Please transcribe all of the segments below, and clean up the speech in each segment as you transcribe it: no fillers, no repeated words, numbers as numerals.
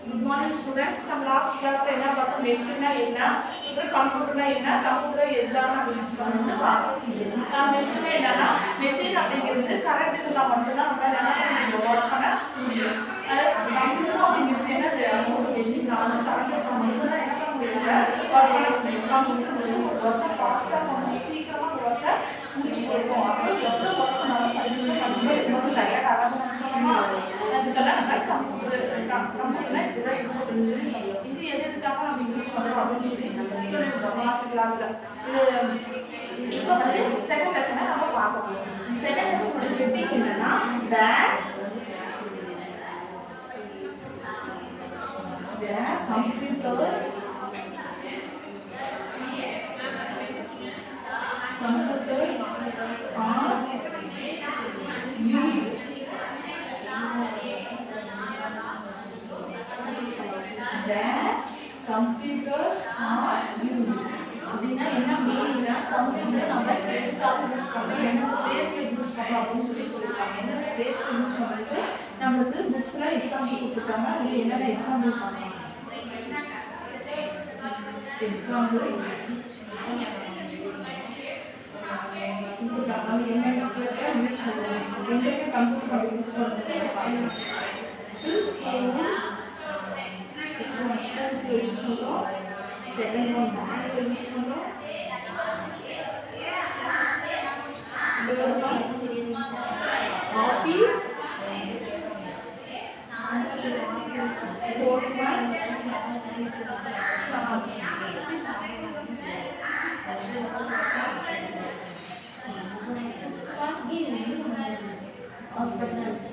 Good morning students. நம்ம last கிளாஸ்ல என்ன பார்த்தோம்? மெஷின்னா என்ன, அப்புறம் கம்ப்யூட்டர்னா என்ன, கம்ப்யூட்டர் எதுக்காக நம்ம யூஸ் பண்ணணும்னு பார்த்தோம். மெஷின்னா என்னன்னா, மெஷின் அப்படிங்கிறது கரண்ட் இருந்தா மட்டும் தான் நம்ம என்ன பண்ண முடியும், ஒர்க் பண்ண முடியும். கம்ப்யூட்டர் அப்படிங்கிறது என்னது, ஒரு மெஷின் தான். அந்த கரண்ட் இருந்தா மட்டும் தான் என்ன பண்ண முடியும், ஒர்க் பண்ண முடியும். கம்ப்யூட்டர் வந்து ஒரு ஒர்க்கை ஃபாஸ்ட்டாக பண்ணி சீக்கிரமாக ஒரு ஒர்க்கை முடிச்சு கொடுக்கும். அப்புறம் எவ்வளோ ஒர்க் பண்ணாலும் 10 நிமிஷம் நம்ம ரொம்ப டயர்ட் ஆகாமல் சொல்லணுமா, அதுக்கெல்லாம் நம்ம கம்ப்யூட்டர்னா இப்படிதான் இருக்குன்னு சொல்லி சொல்லுவோம். இது எதுக்காக நம்ம யூஸ் பண்ணுறோம் அப்படின்னு சொல்லி சொல்லியிருந்தோம் லாஸ்ட் கிளாஸில். இப்போ வந்து செகண்ட் லெசனை நம்ம பார்க்க போகிறோம். செகண்ட் லெசனோட ஹெட்டிங் என்னன்னா, computers are used. Computers are used. அப்படின்னா என்ன மீனிங்னா, கம்ப்யூட்டர் நம்ம எதுக்காக யூஸ் பண்ணுறோம், என்ன பேஸ்ல யூஸ் பண்ணுறோம் அப்படின்னு சொல்லியிருக்காங்க. என்னென்ன பேஸ்ல யூஸ் பண்ணுறது நம்மளுக்கு புக்ஸில் எக்ஸாம்பிள் கொடுத்துருக்காங்க. அதில் என்னென்ன எக்ஸாம்பிள் பண்ணலாம், எக்ஸாம்பிள்ஸ் என்னென்ன யூஸ் பண்ணுறோம், எங்கேயுமே கம்ப்யூட்டர் யூஸ் பண்ணுறது யூஸ் பண்ணுறோம். செகண்ட் ஒன் பேங்க்ல யூஸ் பண்ணுறோம். Office, fourth one shops. Hospitals.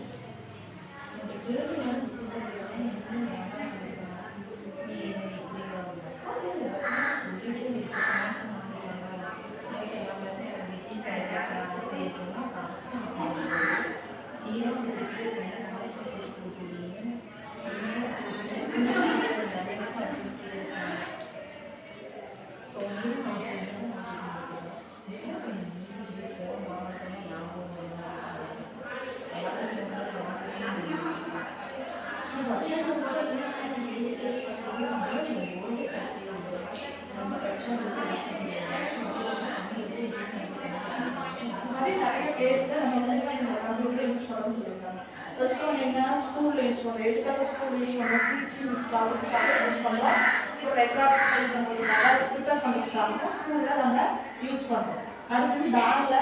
First one என்ன, ஸ்கூலில் யூஸ் பண்ணுறோம். எதுக்காக ஸ்கூல் யூஸ் பண்ணுறோம், டீச்சிங் பர்பஸ்க்காக யூஸ் பண்ணுறோம். இப்போ ரெக்கார்ட்ஸ் பண்ணுறதுனால ப்ரிப்பேர் பண்ணிக்கலாம். ஸ்கூலில் நம்ம யூஸ் பண்ணுறோம். அடுத்தது பேங்கில்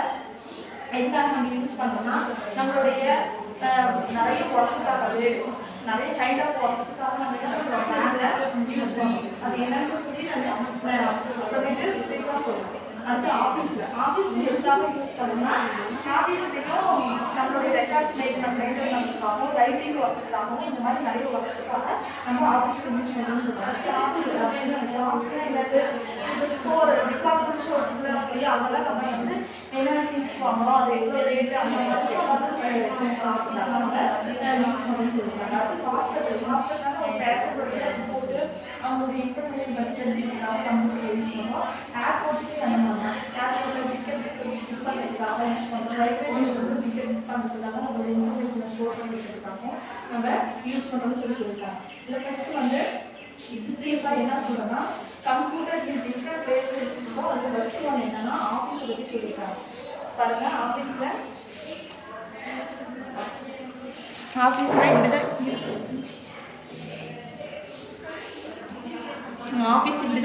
எதுக்காக நம்ம யூஸ் பண்ணுறோம்னா, நம்மளுடைய நிறைய ஒர்க்குக்காகவே நிறைய கைண்ட் ஆஃப் ஒர்க்ஸுக்காக நம்ம என்ன பண்ணுறோம், பேங்கில் யூஸ் பண்ணுறோம். அது என்னன்னு சொல்லி நம்ம அப்புறமேட்டு ஃப்ரீயாக சொல்லுவோம். அடுத்து ஆஃபீஸில் எதுக்காக யூஸ் பண்ணோம்னா, ஆஃபீஸ்லேயும் நம்மளுடைய ரெக்கார்ட்ஸ் மெயின்டைன் பண்ணுறதுக்காகவும் ரைட்டிங் ஒர்க்குக்காகவும் இந்த மாதிரி நிறைய ஒர்க்ஸுக்காக நம்ம ஆஃபீஸில் யூஸ் பண்ணணும்னு சொல்லுவோம். ஷாப்ஸ் அப்படின்னு ஷாப்ஸ்லாம் என்னது, இப்போ ஸ்டோர் டிபார்ட்மெண்ட் ஸ்டோர்ஸ்லாம் அப்படியே அதெல்லாம் நம்ம வந்து என்னென்ன திங்ஸ் வாங்குறோம், அது எவ்வளோ ரேட்டு அந்த மாதிரி ரெக்கார்ட்ஸ் நம்ம யூஸ் பண்ணணும்னு சொல்லுவாங்க. அடுத்து ஹாஸ்பிட்டல் ஒரு பேசக்கூடிய போட்டு அவங்களுடைய இன்ஃபர்மேஷன் பற்றி தெரிஞ்சுக்கலாம் கம்ப்யூட்டர் யூஸ் பண்ணுவோம். ஏர்போர்ட்ஸ்லேயும் அந்த மாதிரி ஏர்போர்ட்டில் டிக்கெட் புக் பண்ணுறதுக்காக யூஸ் பண்ணுறோம். ரயில்வே ஸ்டேஷனில் டிக்கெட் புக் பண்ணுறதுக்காக நம்மளோட இன்ஃபர்மேஷனை ஸ்டோர் பண்ணிக்கிறதுக்காக நம்ம யூஸ் பண்ணுறோம்னு சொல்லியிருக்காங்க. இதில் ஃபஸ்ட்டு வந்து ப்ரீஃபாக என்ன சொல்கிறோன்னா, கம்ப்யூட்டர் இன் டிஃப்ரெண்ட் பிளேஸில் யூஸ் பண்ணுறோம். அது ஃபஸ்ட்டு ஒன்று என்னென்னா ஆஃபீஸை பற்றி சொல்லியிருக்காங்க. பாருங்கள், ஆஃபீஸில் இப்படி தான் ஆஃபீஸ் இப்படி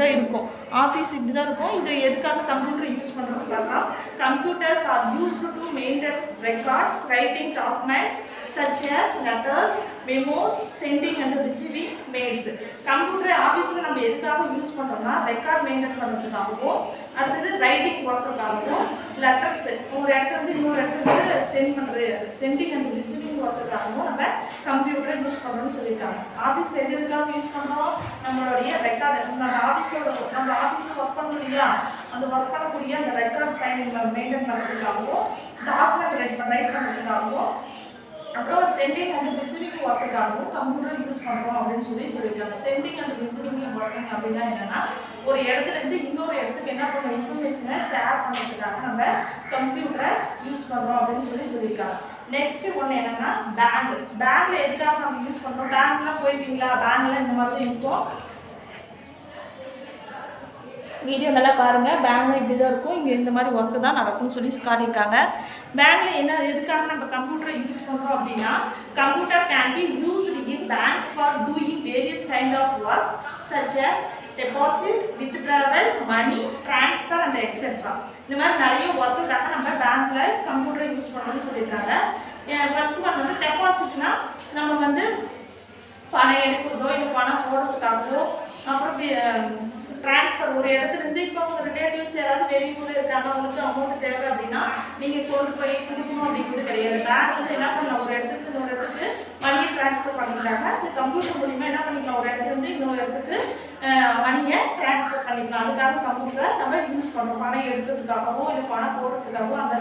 தான் இருக்கும். இது எதுக்காக கம்ப்யூட்டர் யூஸ் பண்ணுறதுக்காக, computers R used to maintain records, writing documents such as letters, memos, sending and receiving mails. Computer ஆஃபீஸில் நம்ம எதுக்காக யூஸ் பண்ணுறோம்னா, ரெக்கார்ட் மெயின்டைன் பண்ணுறதுக்காகவும், அடுத்தது ரைட்டிங் ஒர்க்குக்காகவும், லெட்டர்ஸ் ஒரு இடத்துல இன்னொரு இடத்துக்கு சென்ட் பண்ணுறது சென்டிங் அண்ட் ரிசீவிங் ஒர்க்குக்காகவும் நம்ம கம்ப்யூட்டரை யூஸ் பண்ணுறோம்னு சொல்லியிருக்காங்க. ஆஃபீஸில் எதுக்காக யூஸ் பண்ணுறோம், நம்மளுடைய ரெக்கார்டு நம்ம ஆஃபீஸில் ஒர்க் பண்ண இல்லையா, அந்த ஒர்க் பண்ணக்கூடிய அந்த ரெக்கார்ட் டைம் மெயின்டைன் பண்ணுறதுக்காகவும், டாக்குமெண்ட் ரைட் பண்ணுறதுக்காகவும், அப்புறம் சென்டிங் அண்ட் ரிசீவிங் ஒர்க்குக்காகவும் கம்ப்யூட்டர் யூஸ் பண்ணுறோம் அப்படின்னு சொல்லியிருக்காங்க. சென்டிங் அண்ட் ரிசீவிங் ஒர்க்கிங் அப்படின்னா என்னென்னா, ஒரு இடத்துலேருந்து இன்னொரு இடத்துக்கு என்ன பண்ணுற இன்ஃபர்மேஷனை ஷேர் பண்ணுறதுக்காக நம்ம கம்ப்யூட்டரை யூஸ் பண்ணுறோம் அப்படின்னு சொல்லியிருக்காங்க. நெக்ஸ்ட் ஒன்று என்னன்னா பேங்க். பேங்க்ல எதுக்காக நம்ம யூஸ் பண்ணுறோம்? பேங்க்லாம் போயிருக்கீங்களா? பேங்க்ல இந்த மாதிரி இருக்கும். வீடியோ நல்லா பாருங்கள். பேங்க்ல இப்படி தான் இருக்கும். இங்கே இந்த மாதிரி ஒர்க்கு தான் நடக்கும்னு சொல்லி காட்டியிருக்காங்க. பேங்க்ல என்ன எதுக்காக நம்ம கம்ப்யூட்டரை யூஸ் பண்ணுறோம் அப்படின்னா, computer can be used in banks for doing various kind of work such as deposit, withdrawal, money transfer and etcetera. இந்த மாதிரி நிறைய ஒர்க்குக்காக நம்ம பேங்க்ல கம்ப்யூட்டரை யூஸ் பண்ணணும்னு சொல்லியிருக்காங்க. ஃபர்ஸ்ட் ஒன் வந்து டெபாசிட்னா நம்ம வந்து பணம் எடுக்கிறதோ இல்லை பணம் போடுறதுக்காகவோ, அப்புறம் ட்ரான்ஸ்ஃபர் ஒரு இடத்துலேருந்து இப்போ உங்கள் ரிலேட்டிவ்ஸ் யாராவது வெளியூர் இருக்காங்க, அவங்களுக்கு அமௌண்ட் தேவை அப்படின்னா நீங்கள் கொண்டு போய் கொடுக்கணும் அப்படிங்கிறது கிடையாது. பேங்க் வந்து என்ன பண்ணலாம், ஒரு இடத்துக்கு இன்னொரு இடத்துக்கு மணியை ட்ரான்ஸ்ஃபர் பண்ணிக்கிறாங்க. அது கம்ப்யூட்டர் மூலிமா என்ன பண்ணிக்கலாம், ஒரு இடத்துலேருந்து இன்னொரு இடத்துக்கு மணியை ட்ரான்ஸ்ஃபர் பண்ணிக்கலாம். அதுக்காக கம்ப்யூட்டரை நம்ம யூஸ் பண்ணுறோம். பணம் எடுக்கிறதுக்காகவோ இல்லை பணம் போடுறதுக்காகவோ அந்த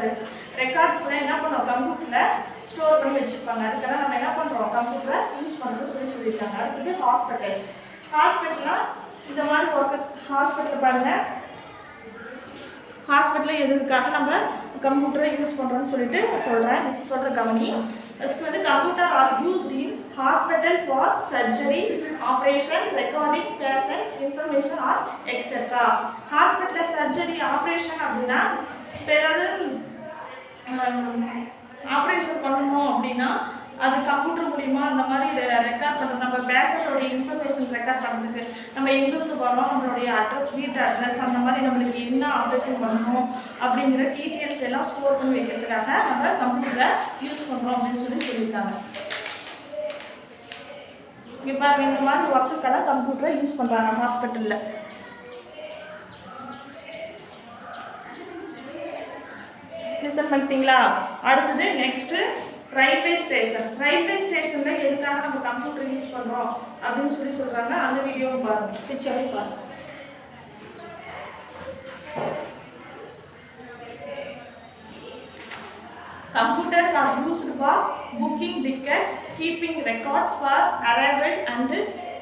ரெக்கார்ட்ஸ்லாம் என்ன பண்ணுறோம், கம்ப்யூட்டரில் ஸ்டோர் பண்ணி வச்சுருப்பாங்க. அதுக்காக நம்ம என்ன பண்ணுறோம், கம்ப்யூட்டரை யூஸ் பண்ணுறோம்னு சொல்லியிருக்காங்க. அடுத்தது ஹாஸ்பிட்டல்ஸ். ஹாஸ்பிட்டல்னால் இந்த மாதிரி ஒர்க்கு. ஹாஸ்பிட்டல் பாருங்கள், ஹாஸ்பிட்டலில் எதுக்காக நம்ம கம்ப்யூட்டரை யூஸ் பண்ணுறோன்னு சொல்லிட்டு சொல்கிறேன். சொல்கிற கவனி. ஃபஸ்ட் வந்து computer are used in hospital for surgery, operation, recording patients information or etcetera. ஹாஸ்பிட்டலில் சர்ஜரி, ஆப்ரேஷன் அப்படின்னா இப்போ ஏதாவது ஆப்ரேஷன் பண்ணணும் அப்படின்னா அது கம்ப்யூட்டர் மூலிமா அந்த மாதிரி ரெக்கார்ட் பண்ணுறது. நம்ம பேஷண்ட்டோடைய இன்ஃபர்மேஷன் ரெக்கார்ட் பண்ணுறதுக்கு நம்ம எங்கேருந்து வரோம், நம்மளுடைய அட்ரஸ், வீட்டு அட்ரஸ், அந்த மாதிரி நம்மளுக்கு என்ன ஆப்ரேஷன் பண்ணணும் அப்படிங்கிற டீட்டெயில்ஸ் எல்லாம் ஸ்டோர் பண்ணி வைக்கிறதுக்காக நம்ம கம்ப்யூட்டரை யூஸ் பண்ணுறோம் அப்படின்னு சொல்லியிருக்காங்க. இப்போ பாருங்கள், இந்த மாதிரி ஒர்க்குக்கெல்லாம் கம்ப்யூட்டரை யூஸ் பண்ணுறாங்க ஹாஸ்பிட்டலில். லிசன் பண்ணிட்டீங்களா? அடுத்தது நெக்ஸ்ட்டு ரயில்வே ஸ்டேஷன். ரயில்வே ஸ்டேஷனில் எதுக்காக நம்ம கம்ப்யூட்டர் யூஸ் பண்ணுறோம் அப்படின்னு சொல்கிறாங்க. அந்த வீடியோவும் பாருங்கள், பிக்சரையும் பாருங்கள். Computers are used for booking tickets, keeping records for arrival and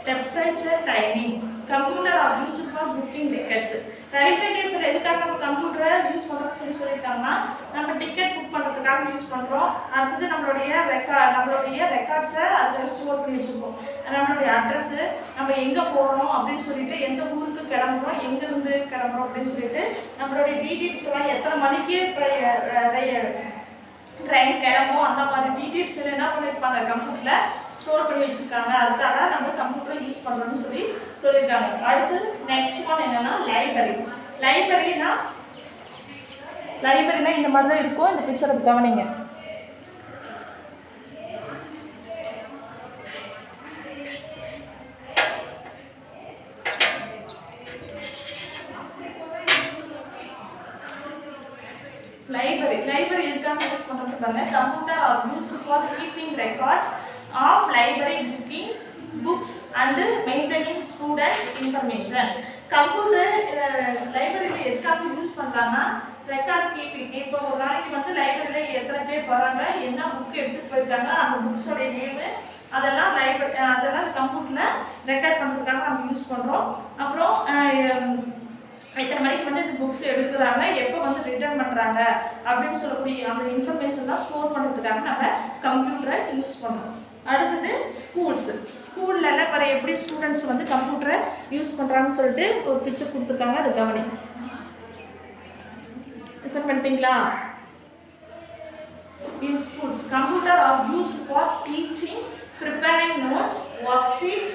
temperature timing. Computer are used for booking tickets. Railway ஸ்டேஷனில் எதுக்காக நம்ம கம்ப்யூட்டரை யூஸ் பண்ணுறோம்னு சொல்லியிருக்காங்கன்னா, நம்ம டிக்கெட் புக் பண்ணுறதுக்காக யூஸ் பண்ணுறோம். அடுத்தது நம்மளுடைய ரெக்கார்ட்ஸை அதில் ஸ்டோர் பண்ணி வச்சுருக்கோம். நம்மளுடைய அட்ரஸ்ஸு, நம்ம எங்கே போகிறோம் அப்படின்னு சொல்லிட்டு, எந்த ஊருக்கு கிளம்புறோம், எங்கேருந்து கிளம்புறோம் அப்படின்னு சொல்லிட்டு நம்மளுடைய டீட்டெயில்ஸ் எல்லாம், எத்தனை மணிக்கு ட்ரெயின் கிளம்பும், அந்த மாதிரி டீட்டெயில்ஸ் என்ன பண்ணியிருப்பாங்க, கம்ப்யூட்டரில் ஸ்டோர் பண்ணி வச்சுருக்காங்க. அதுக்காக நம்ம கம்ப்யூட்டரை யூஸ் பண்ணுறோம்னு சொல்லியிருக்காங்க. அடுத்து நெக்ஸ்ட் ஒன் என்னென்னா லைப்ரரி. லைப்ரரினா இந்த மாதிரி தான் இருக்கும். இந்த பிக்சரை கவனிங்க. லைப்ரரி எதுக்காக யூஸ் பண்ணுறாங்க? Computer are used for keeping records of library books and maintaining students information. Computer லைப்ரரியில் எதுக்காக யூஸ் பண்ணுறாங்கன்னா, ரெக்கார்ட் கீப்பிங். இப்போ ஒரு நாளைக்கு வந்து லைப்ரரியில் எத்தனை பேர் வராங்க, என்ன புக்கு எடுத்துகிட்டு போயிருக்காங்க, அந்த புக்ஸோடைய நேமு, அதெல்லாம் கம்ப்யூட்டரில் ரெக்கார்ட் பண்ணுறதுக்காக நம்ம யூஸ் பண்ணுறோம். அப்புறம் எத்தனை மணிக்கு வந்து இந்த புக்ஸ் எடுக்கிறாங்க, எப்போ வந்து ரிட்டர்ன் பண்ணுறாங்க அப்படின்னு சொல்லக்கூடிய அந்த இன்ஃபர்மேஷன்லாம் ஸ்டோர் பண்ணுறதுக்காக நம்ம கம்ப்யூட்டரை யூஸ் பண்ணுறோம். அடுத்தது ஸ்கூல்லலாம் இப்போ எப்படி ஸ்டூடெண்ட்ஸ் வந்து கம்ப்யூட்டரை யூஸ் பண்ணுறாங்கன்னு சொல்லிட்டு ஒரு பிக்சர் கொடுத்துருக்காங்க. அது கவனி. லிசன் பண்ணிட்டீங்களா? In schools, computers are used for teaching, preparing notes, worksheets,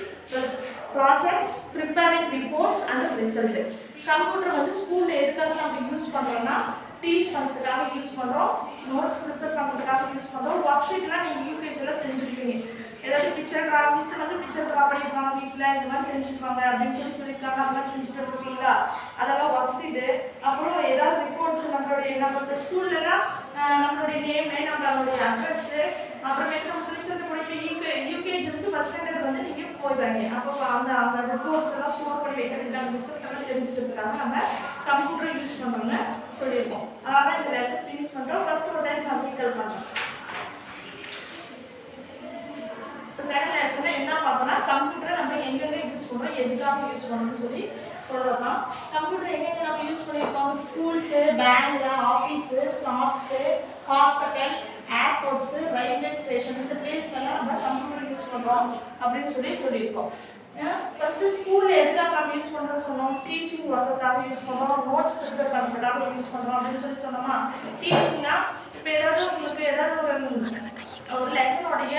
projects, preparing reports and result. Computer வந்து ஸ்கூலில் எதுக்காக நம்ம யூஸ் பண்ணுறோம்னா, டீச் பண்ணுறதுக்காக யூஸ் பண்ணுறோம், நோட்ஸ் ப்ரிப்பேர் பண்ணுறதுக்காக யூஸ் பண்ணுறோம். ஒர்க் ஷீட்லாம் நீங்கள் யூகேஜியில் செஞ்சுருப்பீங்க. ஏதாவது பிக்சர் மிஸ் வந்து பிக்சர் ட்ரா பண்ணியிருப்பாங்க வீட்டில், இந்த மாதிரி செஞ்சுருப்பாங்க அப்படின்னு சொல்லியிருக்காங்க. அந்த மாதிரி செஞ்சுட்டு இருக்கீங்களா? அதெல்லாம் ஒர்க் ஷீட்டு. அப்புறம் ஏதாவது ரிப்போர்ட்ஸ், நம்மளுடைய ஸ்கூல்லலாம் நம்மளுடைய நேமு, நம்மளுடைய அட்ரஸ்ஸு, அப்புறமேட்டு நம்ம ரிசல்ட் முடிப்பு யூகேஜி வந்து ஃபஸ்ட் ஸ்டாண்டர்ட் வந்து நீங்கள் போயிடுவாங்க. அப்போ அந்த ரிப்போர்ட்ஸ் எல்லாம் ஸ்டோர் பண்ணி வைக்கிறது, அந்த ரிசல்ட் எல்லாம் தெரிஞ்சுக்கிறதுக்காக நம்ம கம்ப்யூட்டர் யூஸ் பண்ணுறோம்னு சொல்லியிருக்கோம். அதனால் இந்த ரெசிப்ட் யூஸ் பண்ணுறோம். ஃபஸ்ட் ஒரு டைம் நான் ரீகால் பண்ணுறோம். இப்போ செகண்ட் லெசனில் என்ன பார்த்தோம்னா, கம்ப்யூட்டரை நம்ம எங்கெங்கே யூஸ் பண்ணுறோம், எதுக்காக யூஸ் பண்ணணும்னு சொல்கிறோம்னா, கம்ப்யூட்டர் எங்கெங்கே நம்ம யூஸ் பண்ணியிருக்கோம், schools, bank, office, shops, hospital, airports, railway station இந்த பிளேஸ்லாம் நம்ம கம்ப்யூட்டர் யூஸ் பண்ணுறோம் அப்படின்னு சொல்லியிருக்கோம். ஃபஸ்ட்டு ஸ்கூலில் எதுக்காக நம்ம யூஸ் பண்ணுறோம் சொன்னோம், டீச்சிங் ஒர்க்குக்காக யூஸ் பண்ணுறோம், நோட்ஸ் ப்ரிப்பேர் பண்ணுறதுக்காக யூஸ் பண்ணுறோம் அப்படின்னு சொன்னோமா. டீச்சிங்னா இப்போ ஏதாவது உங்களுக்கு ஏதாவது ஒரு லெசனோடைய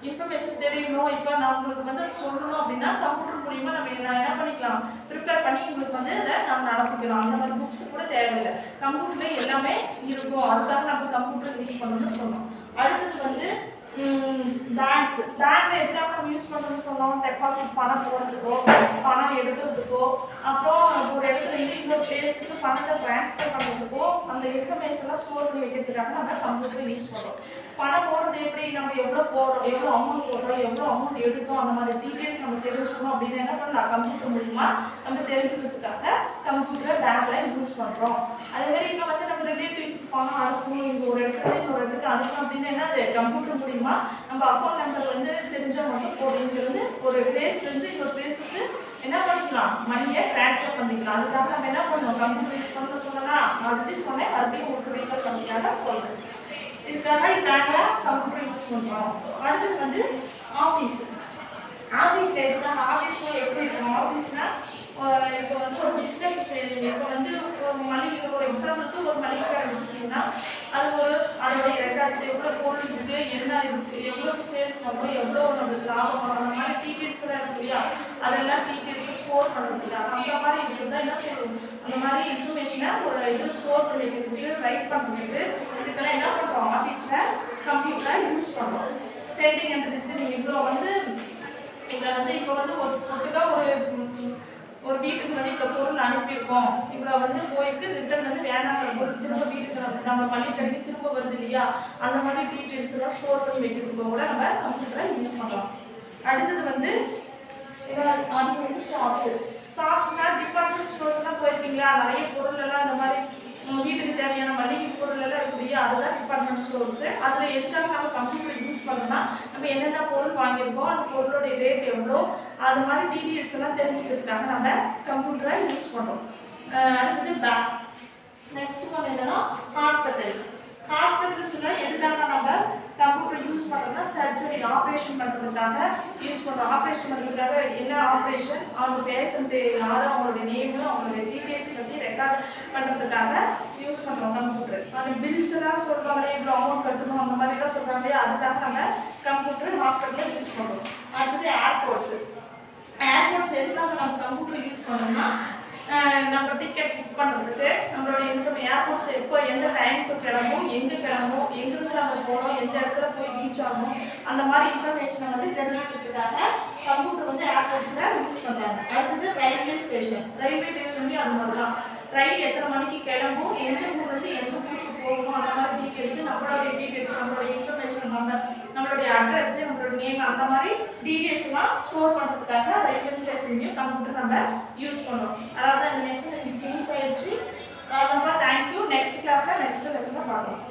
இன்ஃபர்மேஷன் தெரியணும், இப்போ நான் உங்களுக்கு வந்து சொல்லணும் அப்படின்னா கம்ப்யூட்டர் மூலிமா நம்ம என்ன பண்ணிக்கலாம், ப்ரிப்பேர் பண்ணி உங்களுக்கு வந்து அதை நம்ம நடத்திக்கலாம். அந்த மாதிரி புக்ஸ் கூட தேவையில்லை, கம்ப்யூட்டர்லேயே எல்லாமே இருக்கும். அதுக்காக நம்ம கம்ப்யூட்டர் யூஸ் பண்ணணும்னு சொன்னோம். அடுத்தது வந்து பேங்க்ல எதுக்காக நம்ம யூஸ் பண்ணணும்னு சொன்னோம், டெபாசிட் பணம் போடுறதுக்கோ பணம் எடுக்கிறதுக்கோ, அப்புறம் ஒரு இடத்துல இன்னொரு பிளேஸுக்கு பணத்தை ட்ரான்ஸ்ஃபர் பண்ணுறதுக்கோ அந்த இன்ஃபர்மேஷன்லாம் ஸ்டோர் பண்ணி வைக்கிறதுக்காக நம்ம கம்ப்யூட்டர் யூஸ் பண்ணுறோம். பணம் போடுறது எப்படி, நம்ம எவ்வளோ போடுறோம், எவ்வளோ அமௌண்ட் போடுறோம், எவ்வளோ அமௌண்ட் எடுத்தோம், அந்த மாதிரி டீட்டெயில்ஸ் நம்ம தெரிஞ்சுக்கணும் அப்படின்னு என்ன பண்ணலாம், கம்ப்யூட்டர் மூலிமா நம்ம தெரிஞ்சுக்கிறதுக்காக கம்ப்யூட்டரை பேங்க்ல யூஸ் பண்ணுறோம். அதேமாதிரி இப்போ வந்து நம்ம ரிலேட்டிவ்ஸ்க்கு பணம் அனுப்பணும், இங்கே ஒரு இடத்துல இன்னொரு இடத்துக்கு அனுப்பணும் அப்படின்னு என்னது கம்ப்யூட்டர் மூலிமா நம்ம அக்கௌண்ட் நம்பர் வந்து தெரிஞ்சால் மட்டும் போதும். இங்கே வந்து ஒரு பிளேஸ்லேருந்து இன்னொரு பிளேஸுக்கு என்ன பண்ணிக்கலாம், மணியை ட்ரான்ஸ்ஃபர் பண்ணிக்கலாம். அதுக்காக நம்ம என்ன பண்ணணும், கம்ப்யூட்டர் யூஸ் பண்ண சொல்லலாம். ஆல்ரெடி சொன்னேன், மறுபடியும் உங்களுக்கு ரீகால் பண்ணிக்காக சொல்கிறேன். இதுக்காக பேங்க்ல கம்ப்யூட்டர் யூஸ் பண்ணுறோம். அடுத்தது வந்து ஆஃபீஸில் எதுக்காக, ஆஃபீஸில் எப்படி இருக்கும், ஆஃபீஸ்னால் இப்போ வந்து ஒரு பிஸ்னஸ் செய்வீங்க. இப்போ வந்து ஒரு எக்ஸாம்பிளுக்கு ஒரு மளிகை கடை வச்சுக்கிட்டிங்கன்னா அது அதோடைய ரெக்கார்ட்ஸ் எவ்வளோ பொருள் இருக்குது, என்ன இருக்குது, எவ்வளோ சேல்ஸ் பண்ணுறோம், எவ்வளோ நம்மளுக்கு லாபம் வரும், அந்த மாதிரி டீட்டெயில்ஸ்லாம் இருக்கு இல்லையா, அதெல்லாம் டீட்டெயில்ஸை ஸ்டோர் பண்ணுறது இல்லையா, அந்த மாதிரி இருக்கிறதா என்ன செய்யணும், அந்த மாதிரி இன்ஃபர்மேஷனை ஒரு இது ஸ்டோர் பண்ணி வைக்கிறதுக்கு, ரைட் பண்ணுறதுக்கு இதுக்கெல்லாம் என்ன பண்ணுறோம், ஆஃபீஸில் கம்ப்யூட்டரை யூஸ் பண்ணுறோம். சென்டிங் அண்ட் ரிசீவிங் இவ்வளோ வந்து இதில் வந்து இப்போ வந்து ஒரு வீட்டுக்கு வந்து இப்போ பொருள் அனுப்பியிருக்கோம், இவ்வளோ வந்து போயிட்டு ரிட்டர்ன் வந்து வேணாங்கிற பொருள் திரும்ப வீட்டுக்கு நம்ம பள்ளிக்கடைக்கு திரும்ப வருது இல்லையா, அந்த மாதிரி டீட்டெயில்ஸ் எல்லாம் ஸ்டோர் பண்ணி வைக்கிறதுக்கு கூட நம்ம கம்ப்யூட்டரை யூஸ் பண்ணலாம். அடுத்தது வந்து அது வந்து ஷாப்ஸ்னால் டிபார்ட்மெண்ட் ஸ்டோர்ஸ்லாம் போயிருப்பீங்களா, நிறைய பொருள் எல்லாம் இந்த மாதிரி வீட்டுக்கு தேவையான மளிகை பொருள் எல்லாம் இருக்கு இல்லையா, அதுதான் டிபார்ட்மெண்ட் ஸ்டோர்ஸு. அதில் எதுக்காக நம்ம கம்ப்யூட்டர் யூஸ் பண்ணோம்னா நம்ம என்னென்ன பொருள் வாங்கியிருக்கோம், அந்த பொருளுடைய ரேட் எவ்வளோ, அது மாதிரி டீட்டெயில்ஸ் எல்லாம் தெரிஞ்சுக்கிறதுக்காக நம்ம கம்ப்யூட்டரை யூஸ் பண்ணுறோம். அடுத்தது நெக்ஸ்ட் ஒன் என்னன்னா ஹாஸ்பிட்டல்ஸ்லாம் எதுக்காக நம்ம கம்ப்யூட்டர் யூஸ் பண்ணுறோம்னா சர்ஜரி ஆப்ரேஷன் பண்ணுறதுக்காக யூஸ் பண்ணுறோம். ஆப்ரேஷன் பண்ணுறதுக்காக என்ன ஆப்ரேஷன், அவங்க பேஷண்ட்டு யாரும் அவங்களுடைய நேமு அவங்களுடைய டீட்டெயில்ஸ் பற்றி ரெக்கார்ட் பண்ணுறதுக்காக யூஸ் பண்ணுறோம் கம்ப்யூட்டர். அந்த பில்ஸ் எல்லாம் சொல்கிறாங்களே இவ்வளோ அமௌண்ட் கட்டணும் அந்த மாதிரிலாம் சொல்கிறாங்களே, அதுக்காக நம்ம கம்ப்யூட்டர் ஹாஸ்பிட்டலில் யூஸ் பண்ணுறோம். அடுத்தது ஏர்போர்ட்ஸ் எதுக்காக நம்ம கம்ப்யூட்டர் யூஸ் பண்ணோம்னா நம்ம டிக்கெட் புக் பண்ணுறதுக்கு, நம்மளோட ஏர்போர்ட்ஸ் எப்போ எந்த டைமுக்கு கிளம்பும், எங்கே கிளம்பும், எங்கேருந்து நம்ம போகிறோம், எந்த இடத்துல போய் ரீச் ஆகணும், அந்த மாதிரி இன்ஃபர்மேஷனை வந்து தெரிஞ்சுக்கிறதுக்காக கம்ப்யூட்டர் வந்து ஏர்போர்ட்ஸில் யூஸ் பண்ணுறாங்க. அடுத்தது ரயில்வே ஸ்டேஷன்லேயும் அது மாதிரி தான். ரயில் எத்தனை மணிக்கு கிளம்பும், எந்த ஊர்லேருந்து எந்த ஊருக்கு போகணும், அந்த மாதிரி டீட்டெயில்ஸு, நம்மளுடைய டீட்டெயில்ஸ், நம்மளுடைய இன்ஃபர்மேஷன், நம்மளுடைய அட்ரஸ், நம்மளோட நேம், அந்த மாதிரி டீட்டெயில்ஸ்லாம் ஸ்டோர் பண்ணுறதுக்காக ரயில்வே ஸ்டேஷன்லையும் கம்ப்யூட்டர் நம்ம யூஸ் பண்ணுறோம். அதாவது அந்த லெசன் எனக்கு ஃபினிஷ் ஆயிடுச்சு. ரொம்ப தேங்க்யூ. நெக்ஸ்ட் கிளாஸில் நெக்ஸ்ட் லெசனை பார்க்கலாம்.